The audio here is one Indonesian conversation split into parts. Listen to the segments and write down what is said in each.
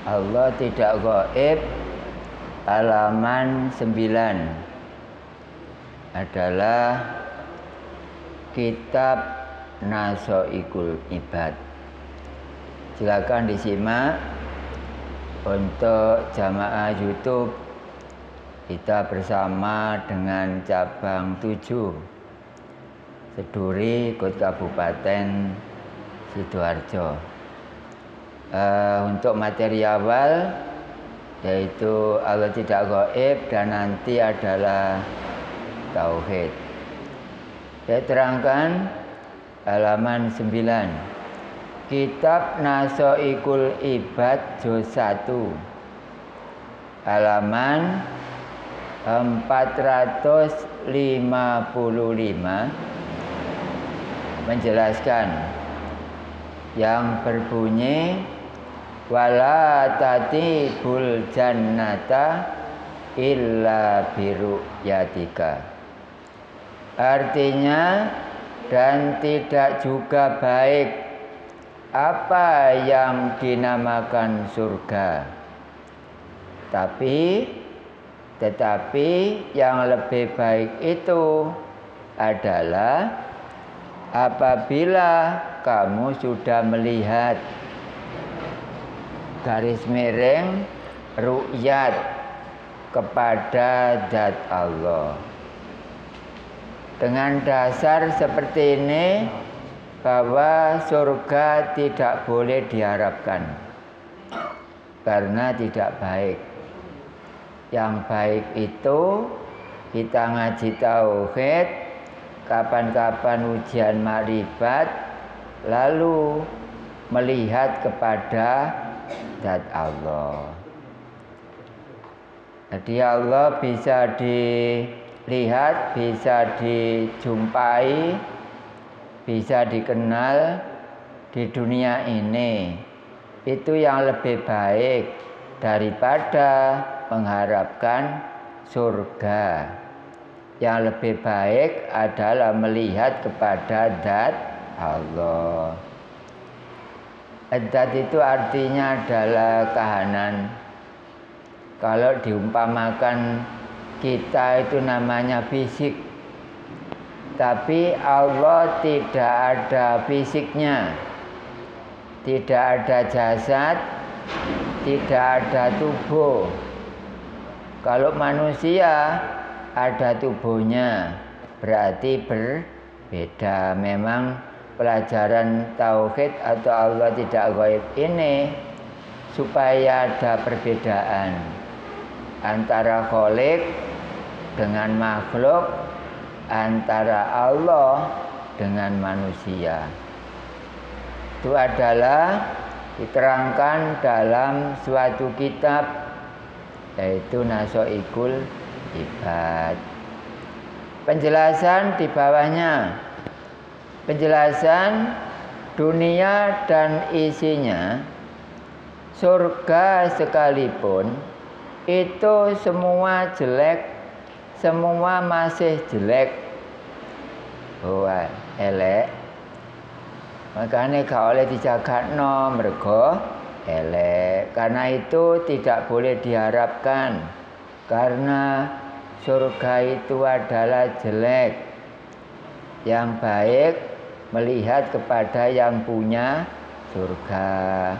Allah tidak gaib halaman 9 adalah kitab Nasoikul Ibad. Silakan disimak untuk jamaah YouTube kita bersama dengan cabang 7 Seduri Kut Kabupaten Sidoarjo. Untuk materi awal yaitu Allah tidak gaib dan nanti adalah tauhid. Saya terangkan halaman 9 Kitab Nasoikul Ibad juz 1 halaman 455 menjelaskan yang berbunyi wala tatibul jannata illa biru'yatika. Artinya, dan tidak juga baik apa yang dinamakan surga, tetapi yang lebih baik itu adalah apabila kamu sudah melihat garis miring ru'yat kepada zat Allah. Dengan dasar seperti ini bahwa surga tidak boleh diharapkan karena tidak baik. Yang baik itu kita ngaji tauhid, kapan-kapan ujian makrifat, lalu melihat kepada zat Allah. Jadi Allah bisa dilihat, bisa dijumpai, bisa dikenal di dunia ini. Itu yang lebih baik daripada mengharapkan surga. Yang lebih baik adalah melihat kepada zat Allah. Zat itu artinya adalah kahanan. Kalau diumpamakan kita itu namanya fisik, tapi Allah tidak ada fisiknya, tidak ada jasad, tidak ada tubuh. Kalau manusia ada tubuhnya, berarti berbeda. Memang pelajaran tauhid atau Allah tidak gaib ini supaya ada perbedaan antara khalik dengan makhluk, antara Allah dengan manusia. Itu adalah diterangkan dalam suatu kitab yaitu Nasoikul Ibad. Penjelasan di bawahnya, penjelasan dunia dan isinya. Surga sekalipun itu semua jelek, semua masih jelek. Elek. Makanya gak oleh dijagakno mergo elek. Karena itu tidak boleh diharapkan. Karena surga itu adalah jelek. Yang baik melihat kepada yang punya surga.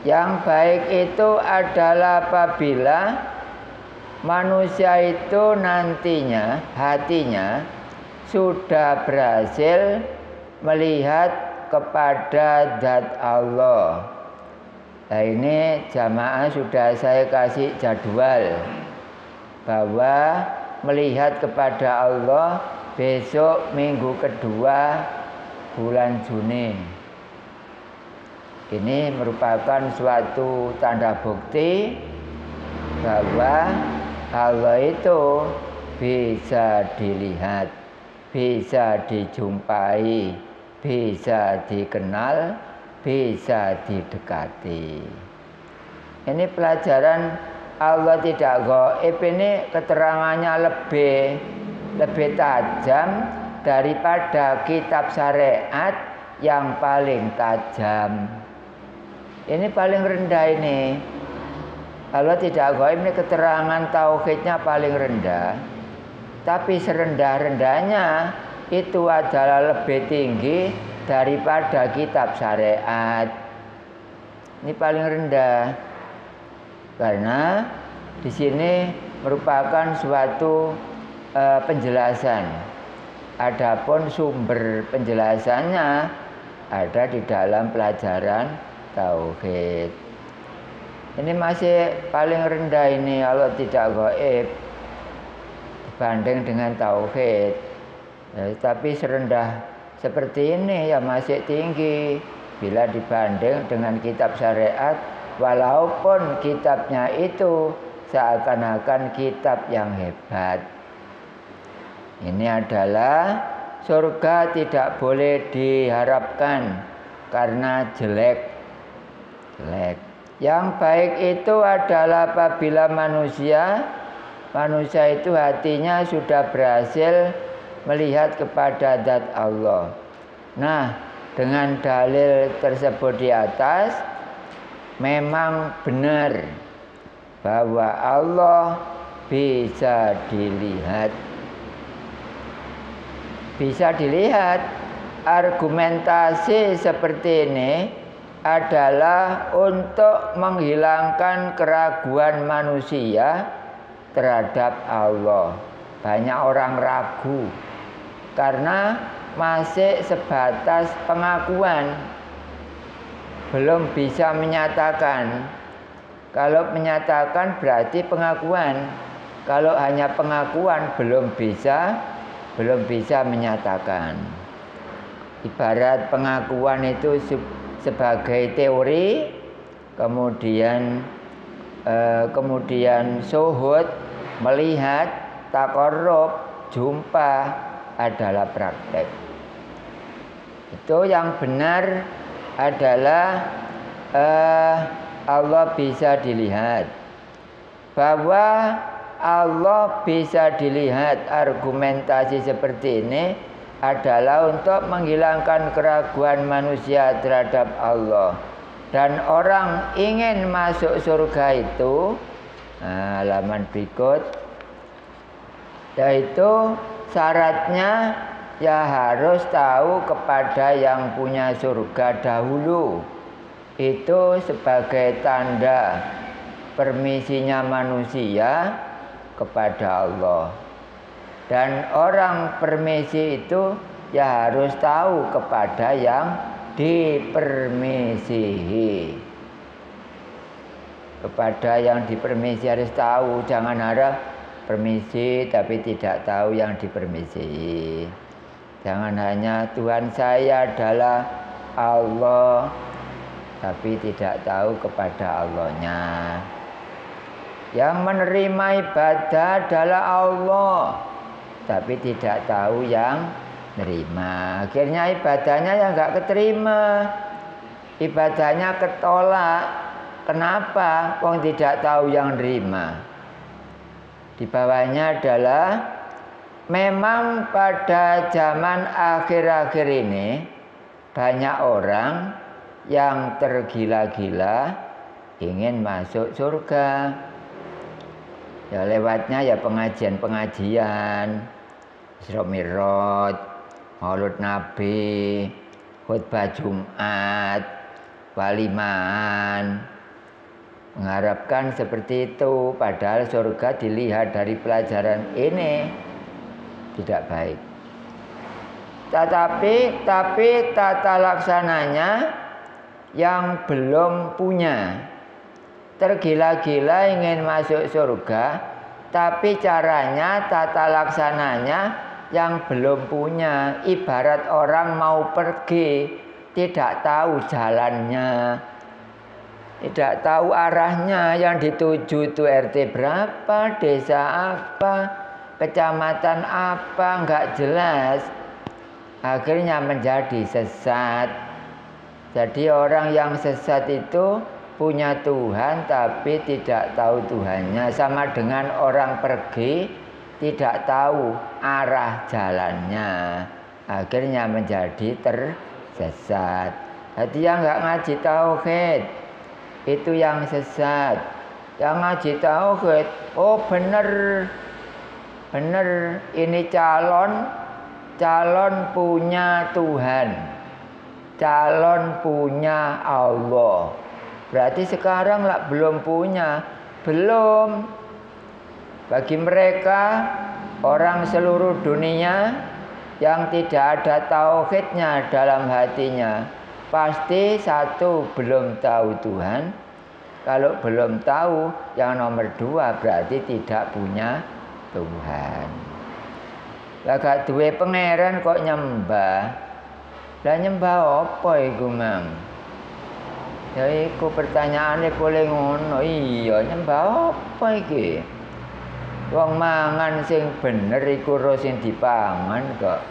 Yang baik itu adalah apabila manusia itu nantinya hatinya sudah berhasil melihat kepada zat Allah. Nah ini jamaah sudah saya kasih jadwal bahwa melihat kepada Allah besok minggu kedua bulan Juni. Ini merupakan suatu tanda bukti bahwa Allah itu bisa dilihat, bisa dijumpai, bisa dikenal, bisa didekati. Ini pelajaran Allah tidak gaib ini keterangannya lebih tajam daripada kitab syariat yang paling tajam. Ini paling rendah ini. Kalau tidak gaib ini keterangan tauhidnya paling rendah. Tapi serendah-rendahnya itu adalah lebih tinggi daripada kitab syariat. Ini paling rendah. Karena di sini merupakan suatu penjelasan. Adapun sumber penjelasannya ada di dalam pelajaran tauhid. Ini masih paling rendah ini kalau tidak gaib dibanding dengan tauhid. Tapi serendah seperti ini ya masih tinggi bila dibanding dengan kitab syariat, walaupun kitabnya itu seakan-akan kitab yang hebat. Ini adalah surga tidak boleh diharapkan karena jelek. Yang baik itu adalah apabila manusia itu hatinya sudah berhasil melihat kepada zat Allah. Nah, dengan dalil tersebut di atas memang benar bahwa Allah bisa dilihat. Bisa dilihat, argumentasi seperti ini adalah untuk menghilangkan keraguan manusia terhadap Allah. Banyak orang ragu karena masih sebatas pengakuan, belum bisa menyatakan. Kalau menyatakan berarti pengakuan. Kalau hanya pengakuan belum bisa menyatakan. Ibarat pengakuan itu sebagai teori, kemudian syuhud, melihat, taqarrub, jumpa adalah praktek. Itu yang benar adalah Allah bisa dilihat. Bahwa Allah bisa dilihat, argumentasi seperti ini adalah untuk menghilangkan keraguan manusia terhadap Allah. Dan orang ingin masuk surga itu, halaman berikut, yaitu syaratnya ya harus tahu kepada yang punya surga dahulu. Itu sebagai tanda permisinya manusia kepada Allah. Dan orang permisi itu ya harus tahu kepada yang dipermisihi. Kepada yang dipermisi harus tahu. Jangan harap permisi tapi tidak tahu yang dipermisi. Jangan hanya Tuhan saya adalah Allah tapi tidak tahu kepada Allahnya. Yang menerima ibadah adalah Allah tapi tidak tahu yang nerima. Akhirnya ibadahnya yang enggak keterima. Ibadahnya ketolak. Kenapa? Wong tidak tahu yang nerima. Di bawahnya adalah memang pada zaman akhir-akhir ini banyak orang yang tergila-gila ingin masuk surga. Ya lewatnya ya pengajian-pengajian, Isra Mi'raj, Maulud Nabi, khutbah Jumat, walimahan. Mengharapkan seperti itu, padahal surga dilihat dari pelajaran ini tidak baik. Tapi tata laksananya yang belum punya. Tergila-gila ingin masuk surga, tapi caranya, tata laksananya yang belum punya. Ibarat orang mau pergi, tidak tahu jalannya, tidak tahu arahnya, yang dituju itu RT berapa, desa apa, kecamatan apa, enggak jelas. Akhirnya menjadi sesat. Jadi orang yang sesat itu punya Tuhan tapi tidak tahu Tuhannya. Sama dengan orang pergi tidak tahu arah jalannya. Akhirnya menjadi tersesat. Jadi yang enggak ngaji tauhid, itu yang sesat. Yang ngaji tauhid, oh bener ini calon punya Tuhan, calon punya Allah. Berarti sekarang lah belum punya, belum. Bagi mereka orang seluruh dunia yang tidak ada tauhidnya dalam hatinya, pasti satu, belum tahu Tuhan. Kalau belum tahu, yang nomor dua berarti tidak punya Tuhan. Lah gak duwe pangeran kok nyembah. Lah nyembah apa iku, Mang? Ya iku pertanyaane boleh ngono. Iya, nyembah apa iki? Wong mangan sing bener iku ro sing dipangan kok.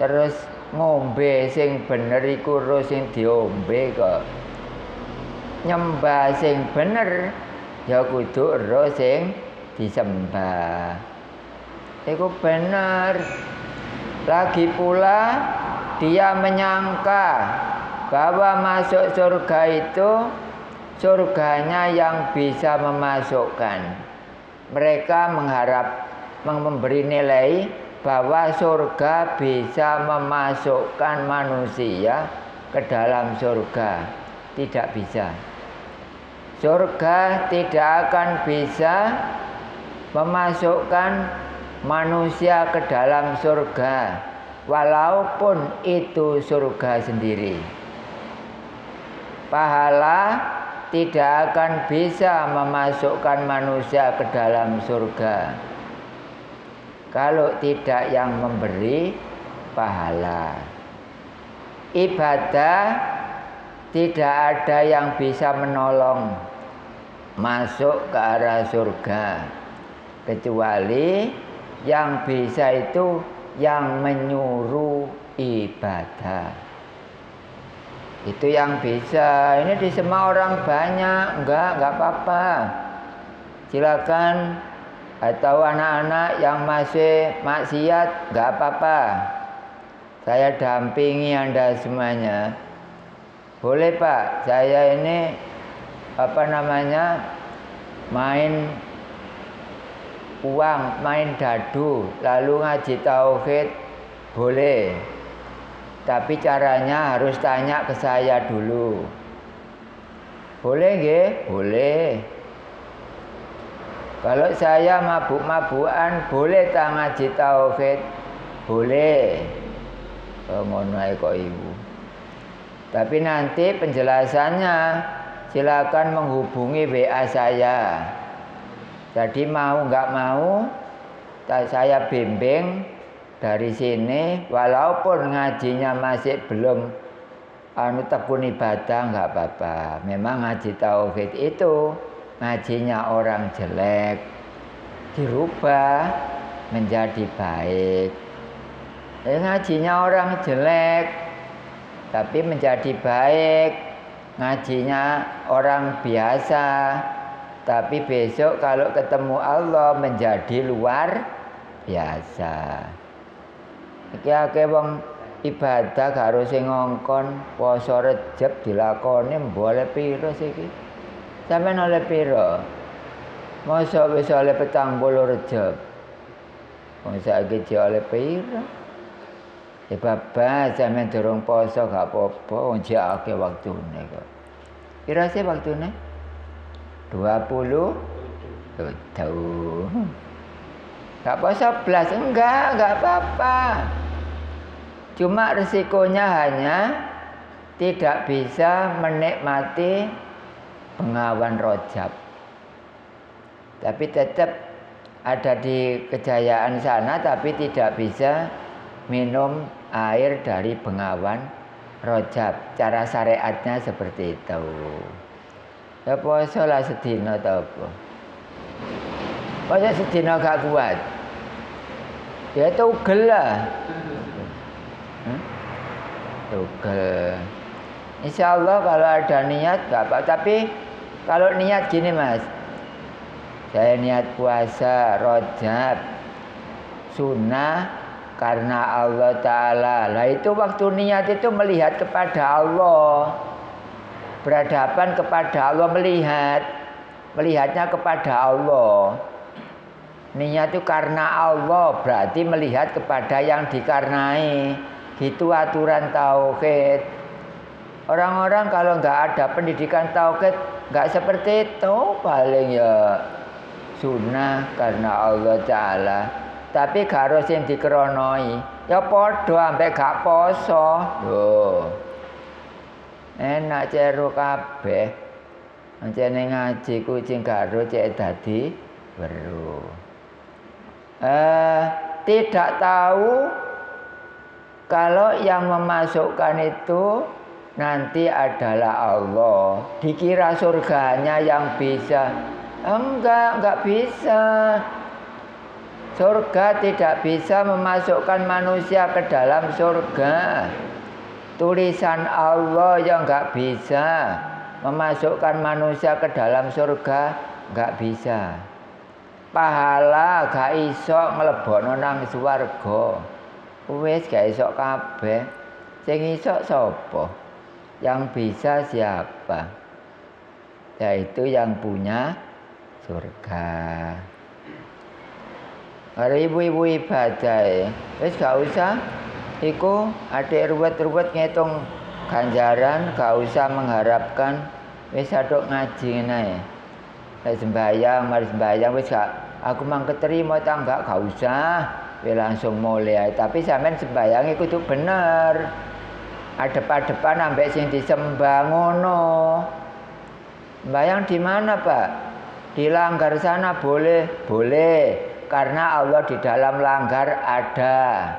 Terus ngombe sing bener iku ro sing diombe kok. Nyembah sing bener ya kudu ro sing disembah. Iku bener. Lagi pula dia menyangka bahwa masuk surga itu surganya yang bisa memasukkan. Mereka memberi nilai bahwa surga bisa memasukkan manusia ke dalam surga. Tidak bisa. Surga tidak akan bisa memasukkan manusia ke dalam surga, walaupun itu surga sendiri. Pahala tidak akan bisa memasukkan manusia ke dalam surga kalau tidak yang memberi pahala. Ibadah tidak ada yang bisa menolong masuk ke arah surga, kecuali yang bisa itu yang menyuruh ibadah. Itu yang bisa. Ini di semua orang banyak. Enggak apa-apa. Silakan. Atau anak-anak yang masih maksiat, enggak apa-apa. Saya dampingi Anda semuanya. Boleh Pak, saya ini main uang, main dadu, lalu ngaji tauhid, boleh. Tapi caranya harus tanya ke saya dulu. Boleh nggih? Boleh. Kalau saya mabuk-mabukan, boleh tak ngaji tauhid? Boleh. Ngono ae kok ibu. Tapi nanti penjelasannya silakan menghubungi WA saya. Jadi mau nggak mau, saya bimbing dari sini, walaupun ngajinya masih belum tekun ibadah, nggak apa-apa. Memang ngaji tauhid itu ngajinya orang jelek, dirubah menjadi baik. Ngajinya orang jelek tapi menjadi baik, ngajinya orang biasa tapi besok kalau ketemu Allah menjadi luar biasa. Iki akeh wong ibadah gak harus sing ngongkon, poso Rejeb dilakoni boleh piro siki? Sampeyan oleh piro? Mosok wis oleh 40 Rejeb. Wong saiki oleh piro? Ya babas sampeyan durung poso gak apa-apa, wong akeh waktune kok. Pira sih waktune? 20 tuh. Gak poso blas, enggak apa-apa. Cuma resikonya hanya tidak bisa menikmati bengawan Rajab. Tapi tetap ada di Kejayaan sana, tapi tidak bisa minum air dari bengawan Rajab. Cara syariatnya seperti itu. Ya poso lah sedina ta apa. Poso sedina gak kuat. Ya tugel lah. Tugel. Insyaallah kalau ada niat gak apa. Tapi kalau niat gini Mas. Saya niat puasa Rajab sunnah karena Allah Ta'ala. Lah itu waktu niat itu melihat kepada Allah. berhadapan kepada Allah, melihatnya kepada Allah. Niat itu karena Allah, berarti melihat kepada yang dikarnai. Gitu aturan tauhid. Orang-orang kalau nggak ada pendidikan tauhid, nggak seperti itu, paling ya sunnah karena Allah Ta'ala. Tapi gak harus yang dikeronoi. Ya podo ambek gak poso. Loh. Enak ceru kabeh. Ancene ngaji kucing karo cek dadi weruh. Tidak tahu kalau yang memasukkan itu nanti adalah Allah. Dikira surganya yang bisa. Enggak bisa. Surga tidak bisa memasukkan manusia ke dalam surga. Tulisan Allah yang enggak bisa memasukkan manusia ke dalam surga, enggak bisa. Pahala gak iso nglebokno nang swarga. Wis gak iso kabeh. Sing iso sapa? Yang bisa siapa? Yaitu yang punya surga. Ada ibu-ibu ibadah, wis gak usah. Iku adik ruwet-ruwet ngitung ganjaran, gak usah mengharapkan. Wis aduk ngaji ngene. Wis sembahyang, mari sembahyang wis gak. Aku mang keterima ta enggak, gak usah. Wis langsung mulai. Tapi sampean sembahyang iku kudu bener. Adep-adepan ambek sing disembah ngono. Sembahyang di mana, Pak? Di langgar sana boleh, boleh. Karena Allah di dalam langgar ada.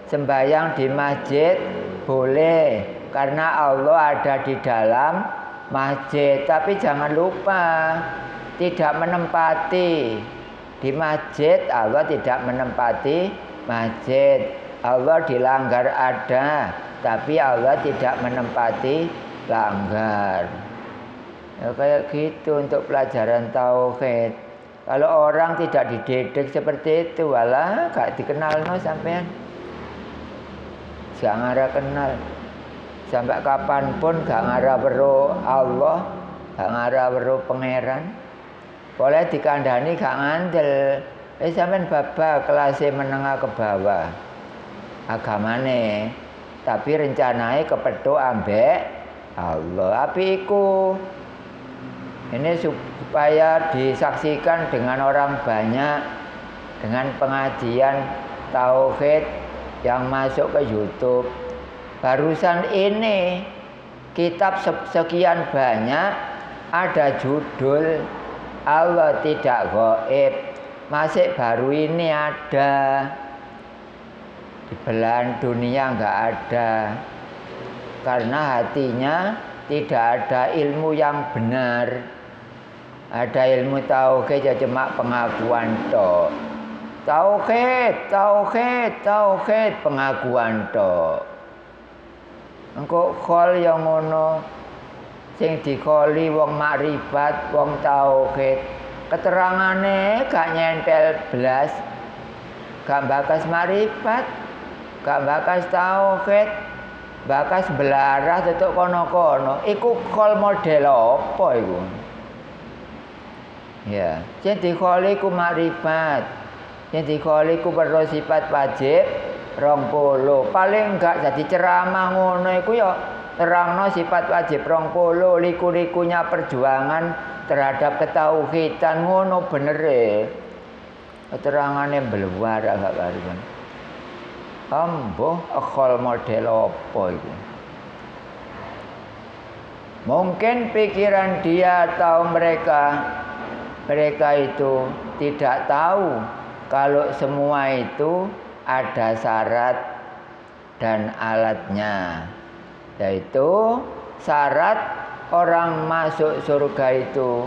Sembahyang di masjid boleh karena Allah ada di dalam masjid. Tapi jangan lupa tidak menempati di masjid. Allah tidak menempati masjid. Allah di langgar ada, tapi Allah tidak menempati langgar. Ya, kayak gitu untuk pelajaran tauhid. Kalau orang tidak dididik seperti itu, walah gak dikenal no sampean. Gak ngara kenal. Sampai kapanpun gak ngara weruh Allah, gak ngara weruh pangeran. Boleh dikandani gak ngandel. Sampean babak kelasnya menengah ke bawah. Agamane, tapi rencananya kepethuk ambek Allah. Api iku. Ini supaya disaksikan dengan orang banyak, dengan pengajian tauhid yang masuk ke YouTube. Barusan ini kitab sekian banyak ada judul Allah tidak gaib. Masih baru ini ada. Di belahan dunia enggak ada. Karena hatinya tidak ada ilmu yang benar. Ada ilmu tauhid ya cuma pengakuan tok. Tauhid pengakuan tok. Engko khol yang ngono sing dikholi wong makrifat, wong tauhid. Keterangane gak nyentel blas. Gak bakas makrifat, gak bakas tauhid, bakas belarah tetuk kono-kono. Iku khol model apa iku? Ya, sing dikholi ku makrifat. Sing dikholi ku perlu sifat wajib 20. Paling enggak jadi ceramah ngono iku ya terangno sifat wajib 20, liku-likunya perjuangan terhadap ketauhidan ngono bener e. Keterangane beluar agak karuan. Ambo khol model apa iku? Mungkin pikiran dia atau mereka itu tidak tahu kalau semua itu ada syarat dan alatnya. Yaitu syarat orang masuk surga itu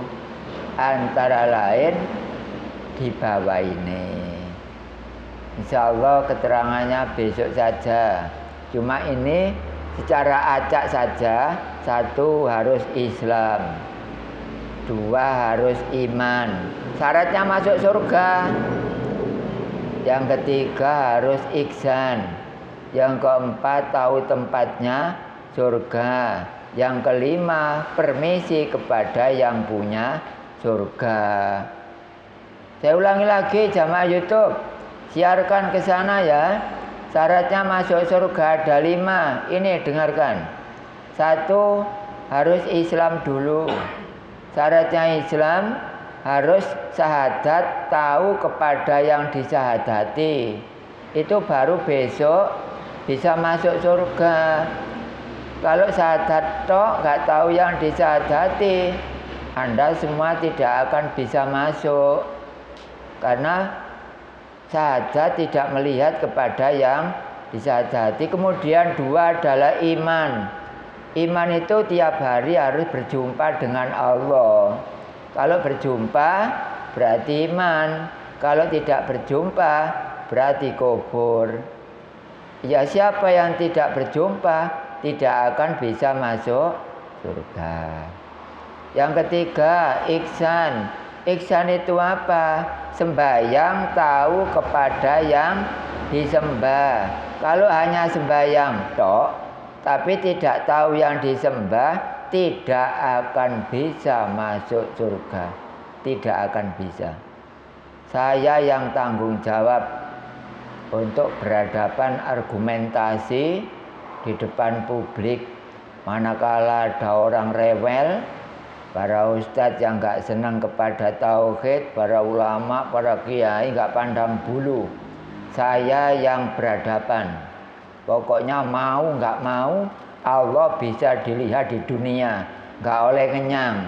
antara lain di bawah ini. Insya Allah keterangannya besok saja. Cuma ini secara acak saja. 1 harus Islam, 2 harus iman. Syaratnya masuk surga. Yang ketiga harus ihsan. Yang keempat tahu tempatnya surga. Yang kelima, permisi kepada yang punya surga. Saya ulangi lagi jamaah YouTube, siarkan ke sana ya. Syaratnya masuk surga ada 5. Ini dengarkan. 1, harus Islam dulu. Syaratnya Islam harus syahadat, tahu kepada yang disyahadati. Itu baru besok bisa masuk surga. Kalau syahadat tok nggak tahu yang disyahadati, Anda semua tidak akan bisa masuk. Karena syahadat tidak melihat kepada yang disyahadati. Kemudian 2 adalah iman. Iman itu tiap hari harus berjumpa dengan Allah. Kalau berjumpa berarti iman. Kalau tidak berjumpa berarti kubur. Ya, siapa yang tidak berjumpa tidak akan bisa masuk surga. Yang ketiga, ihsan. Ihsan itu apa? Sembahyang tahu kepada yang disembah. Kalau hanya sembahyang tok, tapi tidak tahu yang disembah, tidak akan bisa masuk surga. Tidak akan bisa. Saya yang tanggung jawab untuk berhadapan argumentasi di depan publik. Manakala ada orang rewel, para ustadz yang gak senang kepada tauhid, para ulama, para kiai gak pandang bulu, saya yang berhadapan. Pokoknya mau gak mau, Allah bisa dilihat di dunia. Gak oleh kenyang,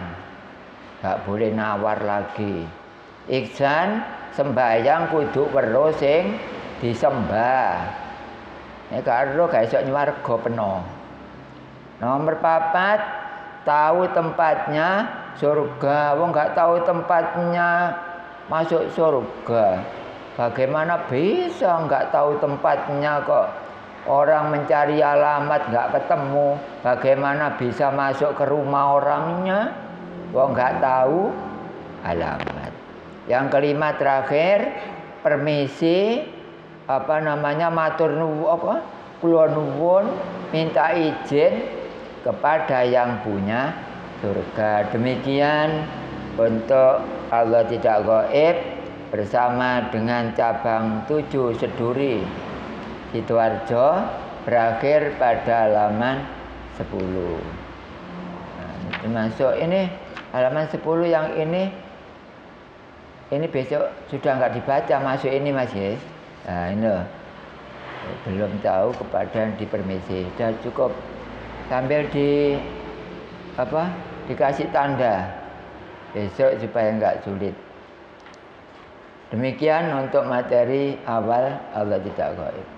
gak boleh nawar lagi. Ihsan, sembahyang kudu weruh sing disembah. Nek karo gak iso nyuwarga peno. Nomor 4, tahu tempatnya surga. Wong gak tahu tempatnya masuk surga. Bagaimana bisa gak tahu tempatnya kok? Orang mencari alamat gak ketemu. Bagaimana bisa masuk ke rumah orangnya? Wong gak tahu alamat. Yang kelima terakhir, permisi matur nuwun, kula nuwun, minta izin kepada yang punya surga. Demikian untuk Allah tidak gaib bersama dengan cabang 7 Seduri Sidoarjo berakhir pada halaman 10. Nah, termasuk ini halaman 10 yang ini besok sudah nggak dibaca, masuk ini Mas ya. Nah, ini loh. Belum tahu kepada yang dipermisi. Sudah cukup sambil dikasih tanda besok supaya nggak sulit. Demikian untuk materi awal Allah tidak gaib.